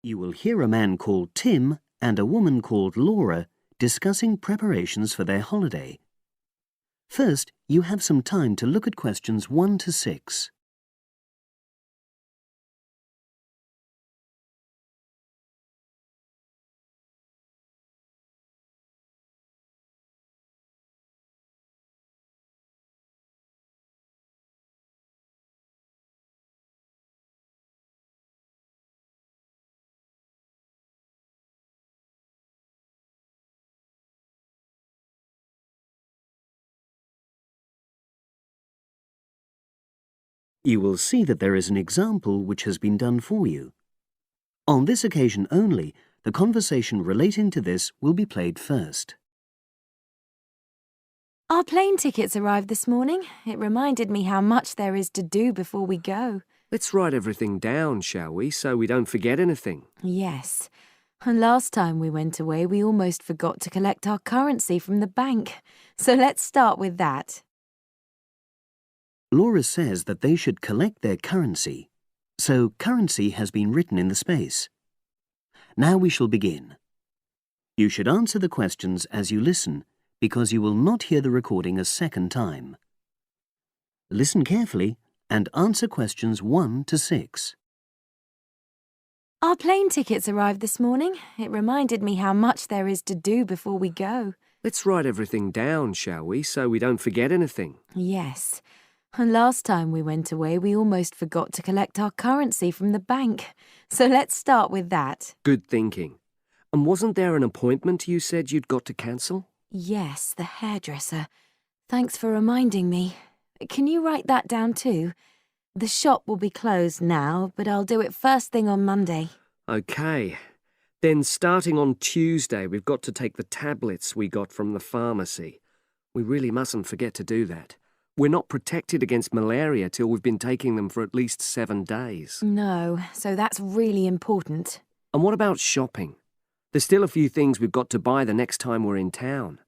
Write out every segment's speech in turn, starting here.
You will hear a man called Tim and a woman called Laura discussing preparations for their holiday. First, you have some time to look at questions 1 to 6. You will see that there is an example which has been done for you. On this occasion only, the conversation relating to this will be played first. Our plane tickets arrived this morning. It reminded me how much there is to do before we go. Let's write everything down, shall we, so we don't forget anything? Yes. And last time we went away, we almost forgot to collect our currency from the bank. So let's start with that. Laura says that they should collect their currency, so currency has been written in the space. Now we shall begin. You should answer the questions as you listen, because you will not hear the recording a second time. Listen carefully and answer questions 1 to 6. Our plane tickets arrived this morning. It reminded me how much there is to do before we go. Let's write everything down, shall we, so we don't forget anything? Yes. And last time we went away, we almost forgot to collect our currency from the bank. So let's start with that. Good thinking. And wasn't there an appointment you said you'd got to cancel? Yes, the hairdresser. Thanks for reminding me. Can you write that down too? The shop will be closed now, but I'll do it first thing on Monday. OK. Then starting on Tuesday, we've got to take the tablets we got from the pharmacy. We really mustn't forget to do that. We're not protected against malaria till we've been taking them for at least 7 days. No, so that's really important. And what about shopping? There's still a few things we've got to buy the next time we're in town.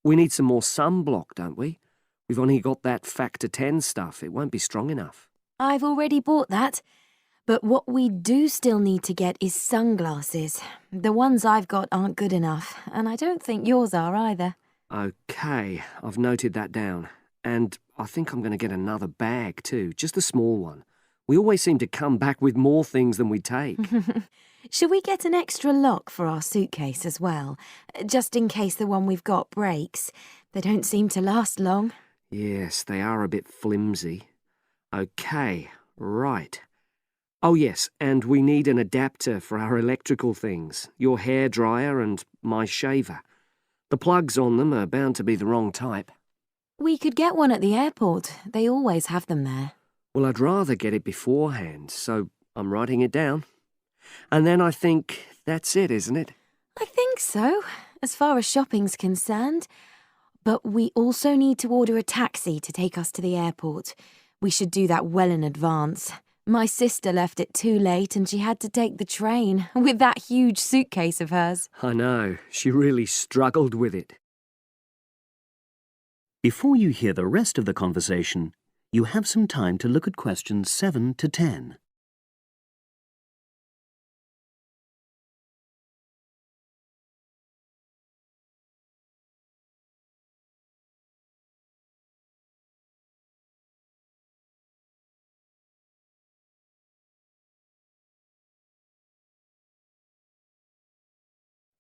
We need some more sunblock, don't we? We've only got that Factor 10 stuff. It won't be strong enough. I've already bought that. But what we do still need to get is sunglasses. The ones I've got aren't good enough, and I don't think yours are either. OK, I've noted that down. And I think I'm going to get another bag too, just a small one. We always seem to come back with more things than we take. Should we get an extra lock for our suitcase as well, just in case the one we've got breaks? They don't seem to last long. Yes, they are a bit flimsy. OK, right. Oh yes, and we need an adapter for our electrical things, your hairdryer and my shaver. The plugs on them are bound to be the wrong type. We could get one at the airport. They always have them there. Well, I'd rather get it beforehand, so I'm writing it down. And then I think that's it, isn't it? I think so, as far as shopping's concerned. But we also need to order a taxi to take us to the airport. We should do that well in advance. My sister left it too late and she had to take the train with that huge suitcase of hers. I know, she really struggled with it. Before you hear the rest of the conversation, you have some time to look at questions 7 to 10.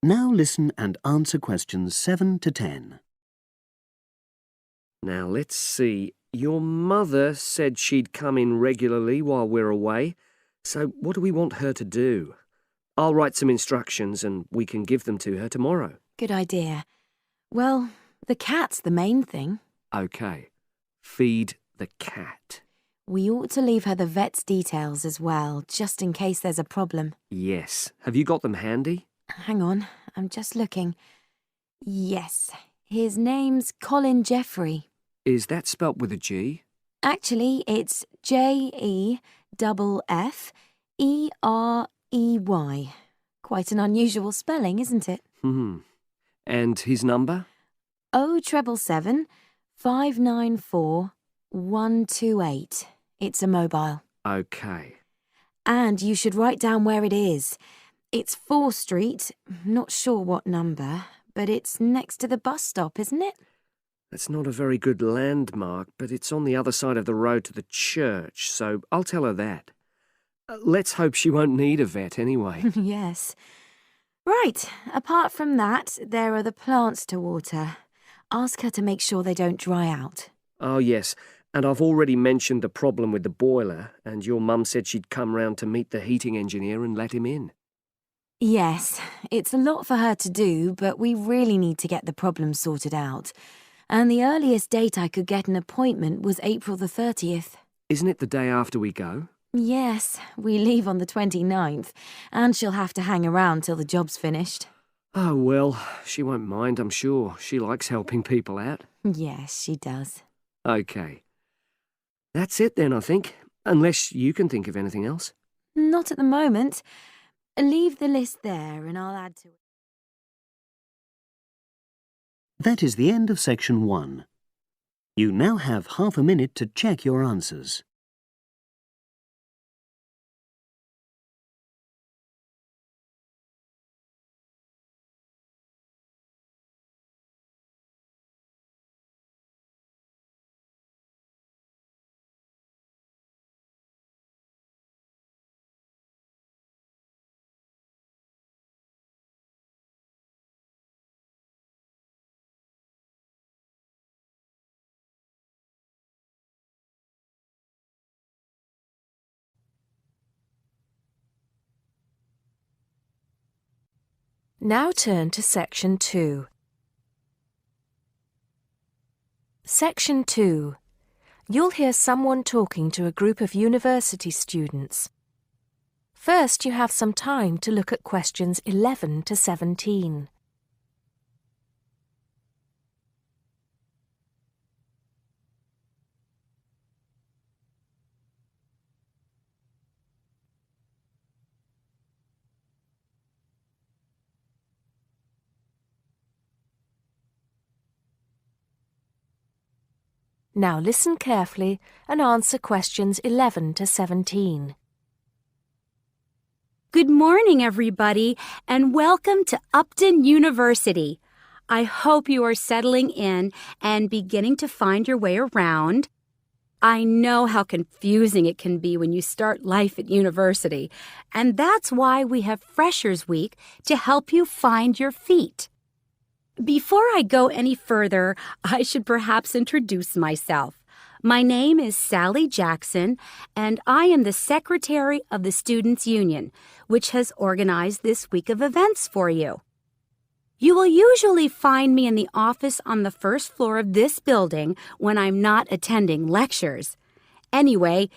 Now listen and answer questions 7 to 10. Now let's see. Your mother said she'd come in regularly while we're away, so what do we want her to do? I'll write some instructions and we can give them to her tomorrow. Good idea. Well, the cat's the main thing. OK. Feed the cat. We ought to leave her the vet's details as well, just in case there's a problem. Yes. Have you got them handy? Hang on, I'm just looking. Yes, his name's Colin Jeffrey. Is that spelt with a G? Actually, it's Jeffrey. Quite an unusual spelling, isn't it? And his number? 077 594 128. It's a mobile. OK. And you should write down where it is. It's 4th Street, not sure what number, but it's next to the bus stop, isn't it? That's not a very good landmark, but it's on the other side of the road to the church, so I'll tell her that. Let's hope she won't need a vet anyway. Yes. Right, apart from that, there are the plants to water. Ask her to make sure they don't dry out. Oh, yes, and I've already mentioned the problem with the boiler, and your mum said she'd come round to meet the heating engineer and let him in. Yes, it's a lot for her to do, but we really need to get the problem sorted out. And the earliest date I could get an appointment was April the 30th. Isn't it the day after we go? Yes, we leave on the 29th, and she'll have to hang around till the job's finished. Oh, well, she won't mind, I'm sure. She likes helping people out. Yes, she does. OK. That's it then, I think. Unless you can think of anything else. Not at the moment. Leave the list there and I'll add to it. That is the end of section 1. You now have half a minute to check your answers. Now turn to Section 2. Section 2. You'll hear someone talking to a group of university students. First, you have some time to look at questions 11 to 17. Now listen carefully and answer questions 11 to 17. Good morning, everybody, and welcome to Upton University. I hope you are settling in and beginning to find your way around. I know how confusing it can be when you start life at university, and that's why we have Freshers Week to help you find your feet. Before I go any further, I should perhaps introduce myself. My name is Sally Jackson, and I am the Secretary of the Students' Union, which has organized this week of events for you. You will usually find me in the office on the first floor of this building when I'm not attending lectures. Anyway,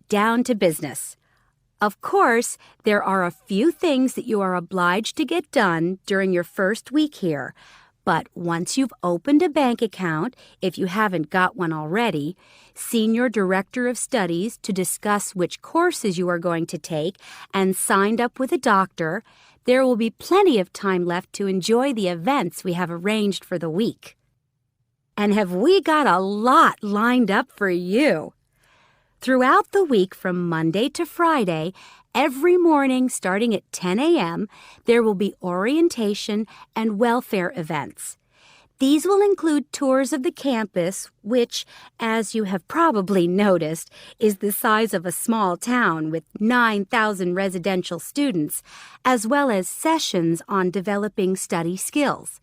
down to business. Of course, there are a few things that you are obliged to get done during your first week here. But once you've opened a bank account, if you haven't got one already, seen your director of studies to discuss which courses you are going to take, and signed up with a doctor, there will be plenty of time left to enjoy the events we have arranged for the week. And have we got a lot lined up for you? Throughout the week from Monday to Friday, every morning starting at 10 a.m., there will be orientation and welfare events. These will include tours of the campus, which, as you have probably noticed, is the size of a small town with 9,000 residential students, as well as sessions on developing study skills.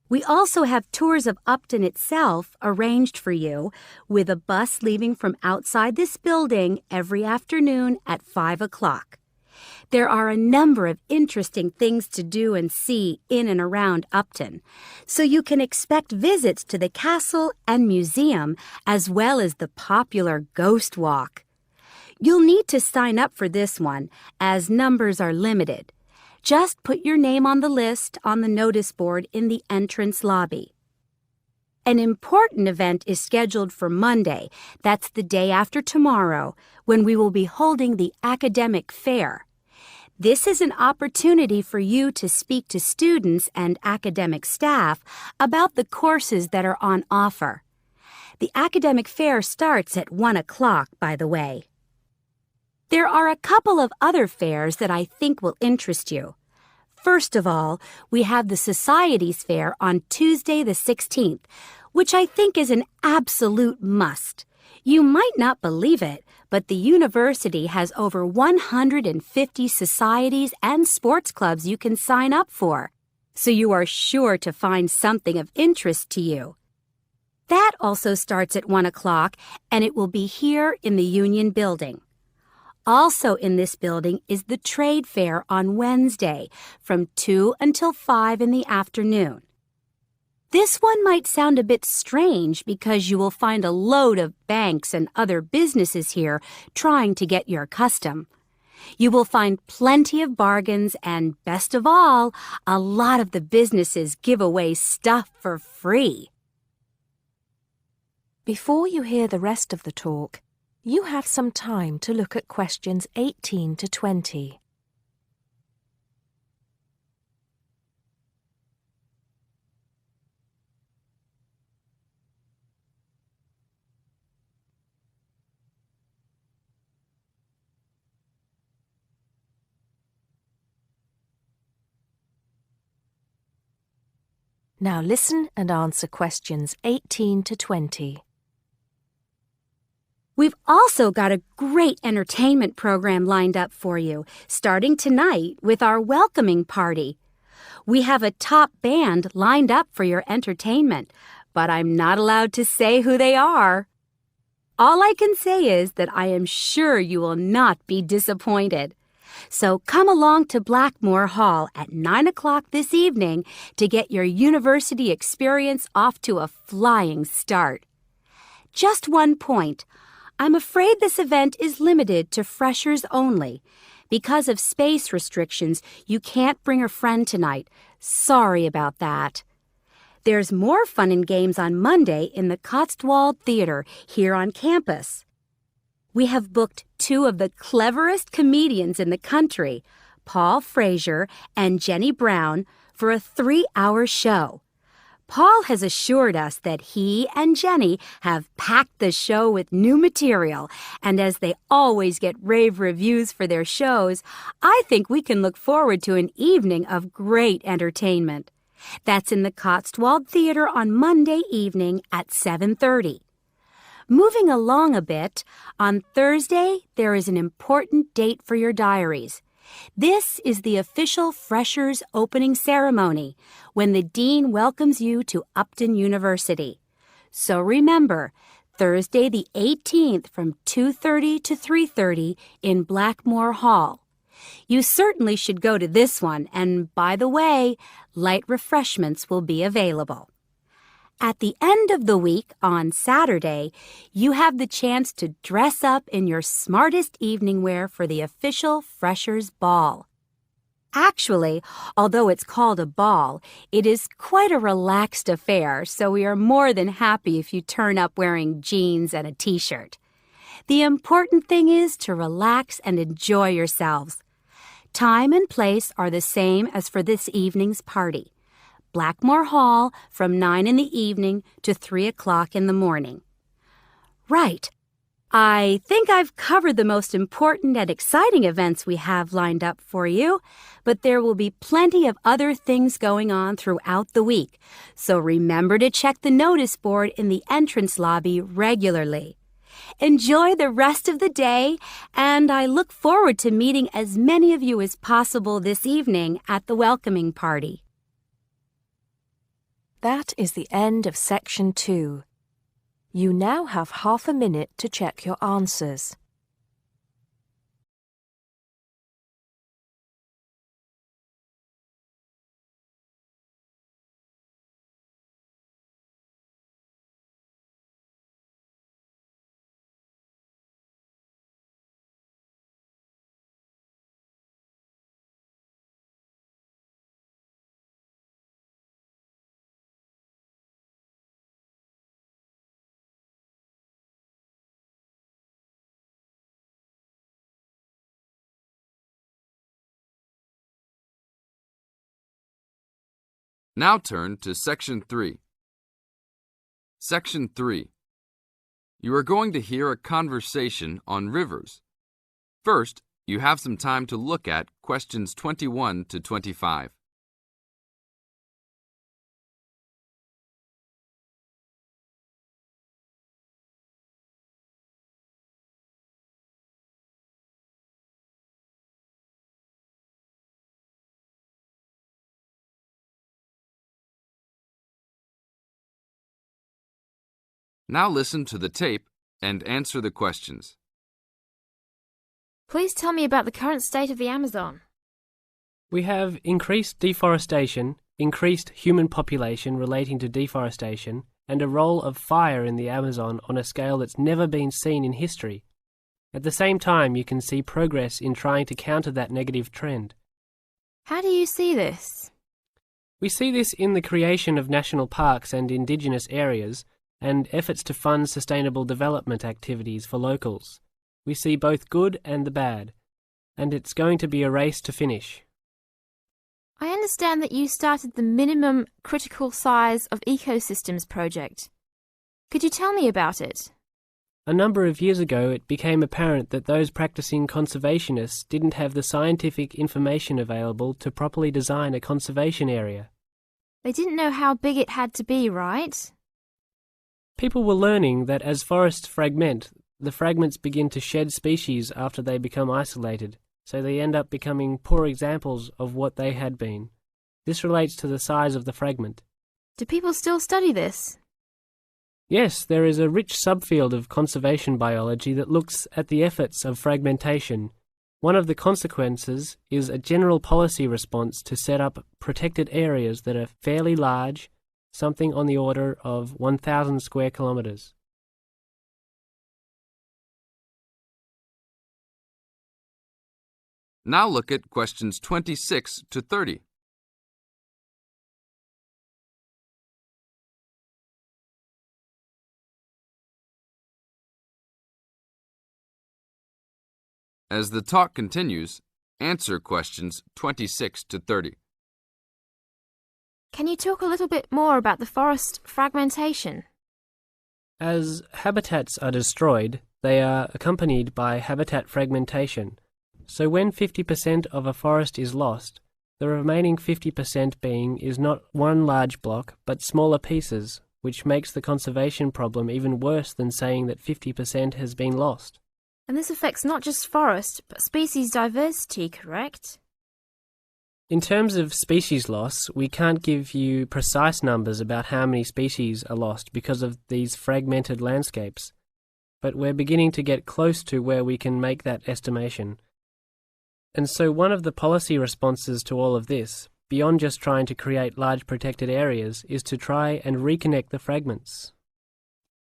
We also have tours of Upton itself arranged for you, with a bus leaving from outside this building every afternoon at 5 o'clock. There are a number of interesting things to do and see in and around Upton, so you can expect visits to the castle and museum as well as the popular Ghost Walk. You'll need to sign up for this one, as numbers are limited. Just put your name on the list on the notice board in the entrance lobby. An important event is scheduled for Monday, that's the day after tomorrow, when we will be holding the academic fair. This is an opportunity for you to speak to students and academic staff about the courses that are on offer. The academic fair starts at 1 o'clock, by the way. There are a couple of other fairs that I think will interest you. First of all, we have the Societies Fair on Tuesday the 16th, which I think is an absolute must. You might not believe it, but the university has over 150 societies and sports clubs you can sign up for, so you are sure to find something of interest to you. That also starts at 1 o'clock, and it will be here in the Union Building. Also in this building is the Trade Fair on Wednesday from 2 until 5 in the afternoon. This one might sound a bit strange because you will find a load of banks and other businesses here trying to get your custom. You will find plenty of bargains and, best of all, a lot of the businesses give away stuff for free. Before you hear the rest of the talk, you have some time to look at questions 18 to 20. Now listen and answer questions 18 to 20. We've also got a great entertainment program lined up for you, starting tonight with our welcoming party. We have a top band lined up for your entertainment, but I'm not allowed to say who they are. All I can say is that I am sure you will not be disappointed. So come along to Blackmore Hall at 9 o'clock this evening to get your university experience off to a flying start. Just one point. I'm afraid this event is limited to freshers only. Because of space restrictions, you can't bring a friend tonight. Sorry about that. There's more fun and games on Monday in the Cotswold Theater here on campus. We have booked two of the cleverest comedians in the country, Paul Frazier and Jenny Brown, for a 3-hour show. Paul has assured us that he and Jenny have packed the show with new material, and as they always get rave reviews for their shows, I think we can look forward to an evening of great entertainment. That's in the Cotswold Theater on Monday evening at 7:30. Moving along a bit, on Thursday there is an important date for your diaries. This is the official Freshers opening ceremony, when the dean welcomes you to Upton University. So remember, Thursday the 18th from 2:30 to 3:30 in Blackmore Hall. You certainly should go to this one, and by the way, light refreshments will be available. At the end of the week, on Saturday, you have the chance to dress up in your smartest evening wear for the official Freshers' Ball. Actually, although it's called a ball, it is quite a relaxed affair, so we are more than happy if you turn up wearing jeans and a t-shirt. The important thing is to relax and enjoy yourselves. Time and place are the same as for this evening's party. Blackmore Hall from 9 in the evening to 3 o'clock in the morning. Right. I think I've covered the most important and exciting events we have lined up for you, but there will be plenty of other things going on throughout the week, so remember to check the notice board in the entrance lobby regularly. Enjoy the rest of the day, and I look forward to meeting as many of you as possible this evening at the welcoming party. That is the end of Section 2. You now have half a minute to check your answers. Now turn to Section 3. Section 3. You are going to hear a conversation on rivers. First, you have some time to look at questions 21 to 25. Now listen to the tape and answer the questions. Please tell me about the current state of the Amazon. We have increased deforestation, increased human population relating to deforestation, and a role of fire in the Amazon on a scale that's never been seen in history. At the same time, you can see progress in trying to counter that negative trend. How do you see this? We see this in the creation of national parks and indigenous areas, and efforts to fund sustainable development activities for locals. We see both good and the bad, and it's going to be a race to finish. I understand that you started the Minimum Critical Size of Ecosystems project. Could you tell me about it? A number of years ago, it became apparent that those practicing conservationists didn't have the scientific information available to properly design a conservation area. They didn't know how big it had to be, right? People were learning that as forests fragment, the fragments begin to shed species after they become isolated, so they end up becoming poor examples of what they had been. This relates to the size of the fragment. Do people still study this? Yes, there is a rich subfield of conservation biology that looks at the efforts of fragmentation. One of the consequences is a general policy response to set up protected areas that are fairly large, something on the order of 1,000 square kilometres. Now look at questions 26 to 30. As the talk continues, answer questions 26 to 30. Can you talk a little bit more about the forest fragmentation? As habitats are destroyed, they are accompanied by habitat fragmentation. So when 50% of a forest is lost, the remaining 50% being is not one large block, but smaller pieces, which makes the conservation problem even worse than saying that 50% has been lost. And this affects not just forest, but species diversity, correct? In terms of species loss, we can't give you precise numbers about how many species are lost because of these fragmented landscapes, but we're beginning to get close to where we can make that estimation. And so one of the policy responses to all of this, beyond just trying to create large protected areas, is to try and reconnect the fragments.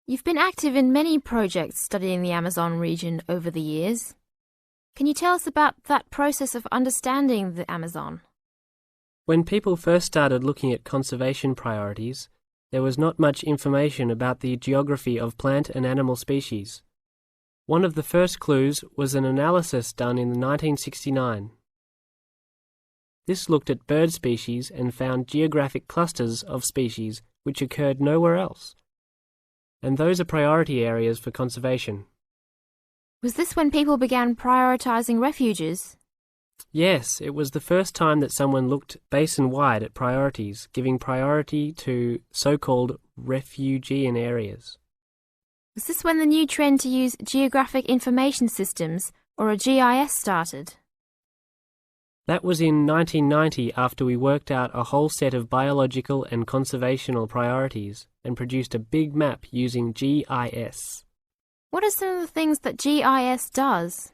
You've been active in many projects studying the Amazon region over the years. Can you tell us about that process of understanding the Amazon? When people first started looking at conservation priorities, there was not much information about the geography of plant and animal species. One of the first clues was an analysis done in 1969. This looked at bird species and found geographic clusters of species which occurred nowhere else. And those are priority areas for conservation. Was this when people began prioritising refuges? Yes, it was the first time that someone looked basin-wide at priorities, giving priority to so-called refugean areas. Was this when the new trend to use geographic information systems, or a GIS, started? That was in 1990 after we worked out a whole set of biological and conservational priorities and produced a big map using GIS. What are some of the things that GIS does?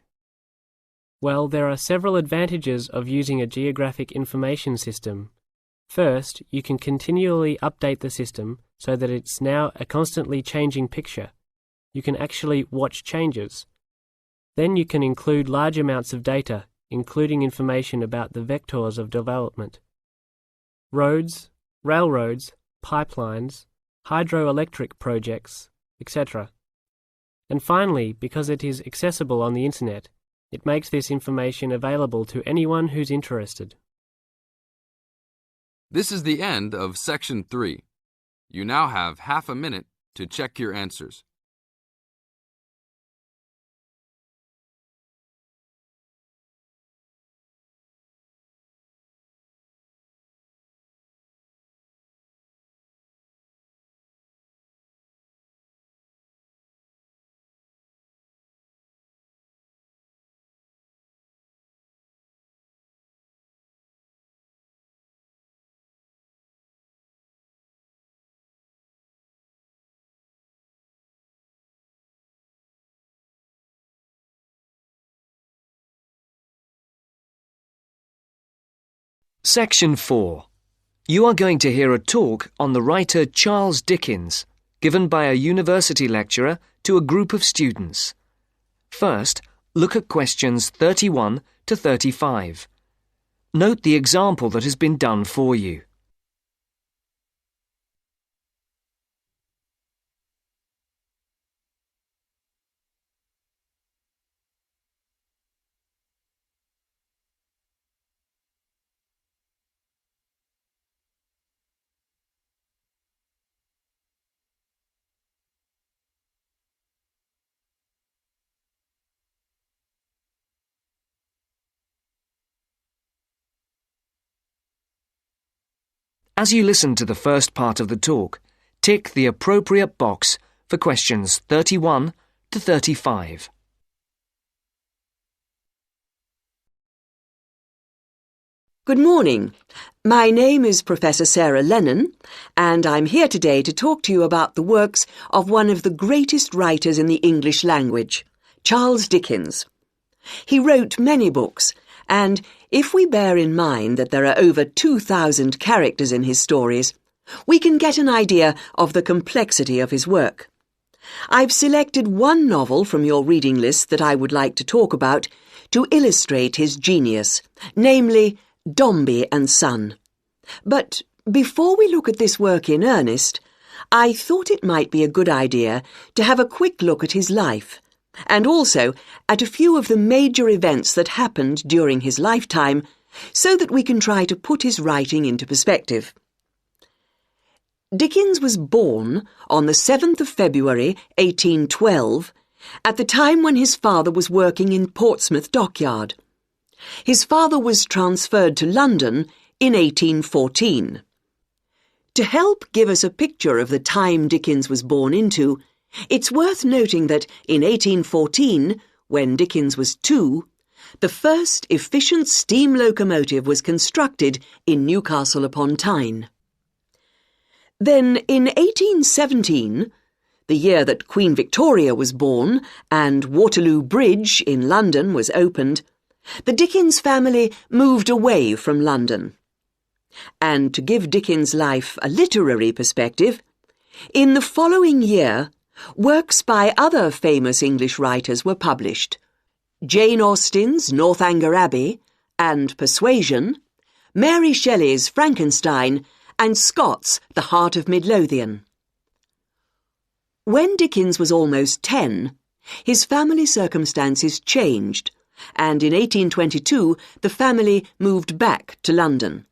Well, there are several advantages of using a geographic information system. First, you can continually update the system so that it's now a constantly changing picture. You can actually watch changes. Then you can include large amounts of data, including information about the vectors of development. Roads, railroads, pipelines, hydroelectric projects, etc. And finally, because it is accessible on the internet, it makes this information available to anyone who's interested. This is the end of Section 3. You now have half a minute to check your answers. Section 4. You are going to hear a talk on the writer Charles Dickens, given by a university lecturer to a group of students. First, look at questions 31 to 35. Note the example that has been done for you. As you listen to the first part of the talk, tick the appropriate box for questions 31 to 35. Good morning. My name is Professor Sarah Lennon, and I'm here today to talk to you about the works of one of the greatest writers in the English language, Charles Dickens. He wrote many books, and if we bear in mind that there are over 2,000 characters in his stories, we can get an idea of the complexity of his work. I've selected one novel from your reading list that I would like to talk about to illustrate his genius, namely Dombey and Son. But before we look at this work in earnest, I thought it might be a good idea to have a quick look at his life, and also at a few of the major events that happened during his lifetime, so that we can try to put his writing into perspective. Dickens was born on the 7th of February, 1812, at the time when his father was working in Portsmouth Dockyard. His father was transferred to London in 1814. To help give us a picture of the time Dickens was born into, it's worth noting that in 1814, when Dickens was 2, the first efficient steam locomotive was constructed in Newcastle upon Tyne. Then, in 1817, the year that Queen Victoria was born and Waterloo Bridge in London was opened, the Dickens family moved away from London. And to give Dickens' life a literary perspective, in the following year, works by other famous English writers were published: Jane Austen's Northanger Abbey and Persuasion, Mary Shelley's Frankenstein, and Scott's The Heart of Midlothian. When Dickens was almost 10, his family circumstances changed, and in 1822 the family moved back to London.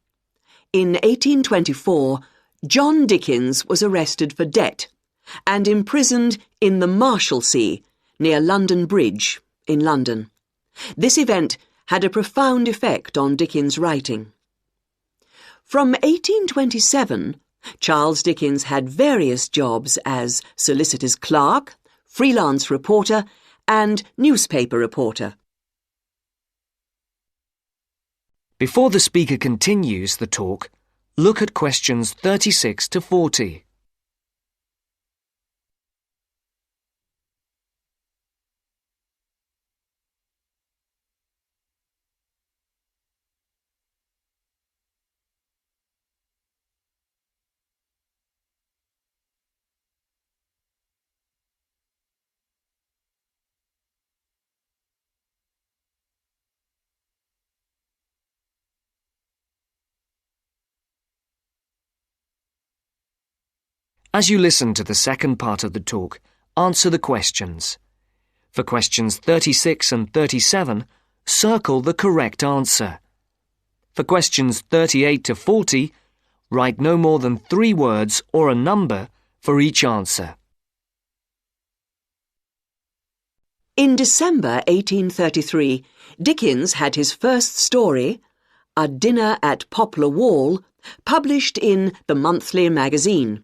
In 1824, John Dickens was arrested for debt and imprisoned in the Marshalsea, near London Bridge, in London. This event had a profound effect on Dickens' writing. From 1827, Charles Dickens had various jobs as solicitor's clerk, freelance reporter, and newspaper reporter. Before the speaker continues the talk, look at questions 36 to 40. As you listen to the second part of the talk, answer the questions. For questions 36 and 37, circle the correct answer. For questions 38 to 40, write no more than 3 words or a number for each answer. In December 1833, Dickens had his first story, A Dinner at Poplar Wall, published in the Monthly Magazine.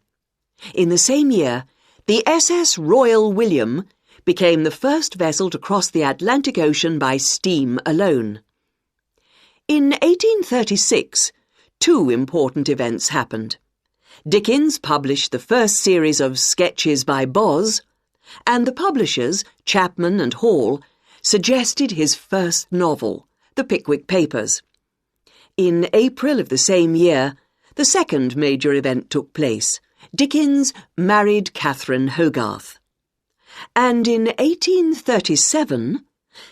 In the same year, the SS Royal William became the first vessel to cross the Atlantic Ocean by steam alone. In 1836, 2 important events happened. Dickens published the first series of Sketches by Boz, and the publishers, Chapman and Hall, suggested his first novel, The Pickwick Papers. In April of the same year, the second major event took place. Dickens married Catherine Hogarth. And in 1837,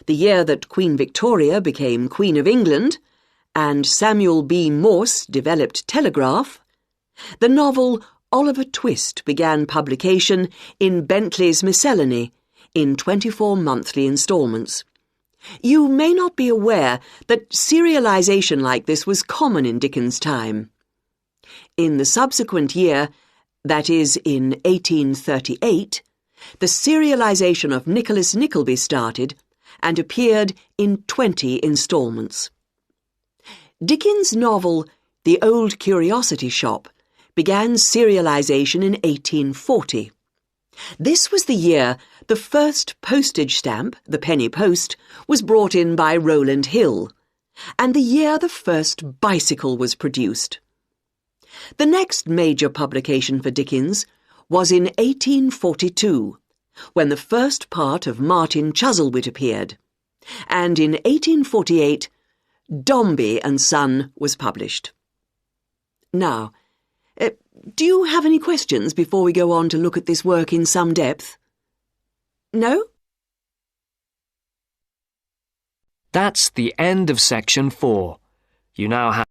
the year that Queen Victoria became Queen of England and Samuel B. Morse developed telegraph, the novel Oliver Twist began publication in Bentley's Miscellany in 24 monthly instalments. You may not be aware that serialization like this was common in Dickens' time. In the subsequent year, that is, in 1838, the serialization of Nicholas Nickleby started and appeared in 20 instalments. Dickens' novel The Old Curiosity Shop began serialization in 1840. This was the year the first postage stamp, the penny post, was brought in by Rowland Hill, and the year the first bicycle was produced. The next major publication for Dickens was in 1842, when the first part of Martin Chuzzlewit appeared, and in 1848, Dombey and Son was published. Now, do you have any questions before we go on to look at this work in some depth? No? That's the end of section 4. You now have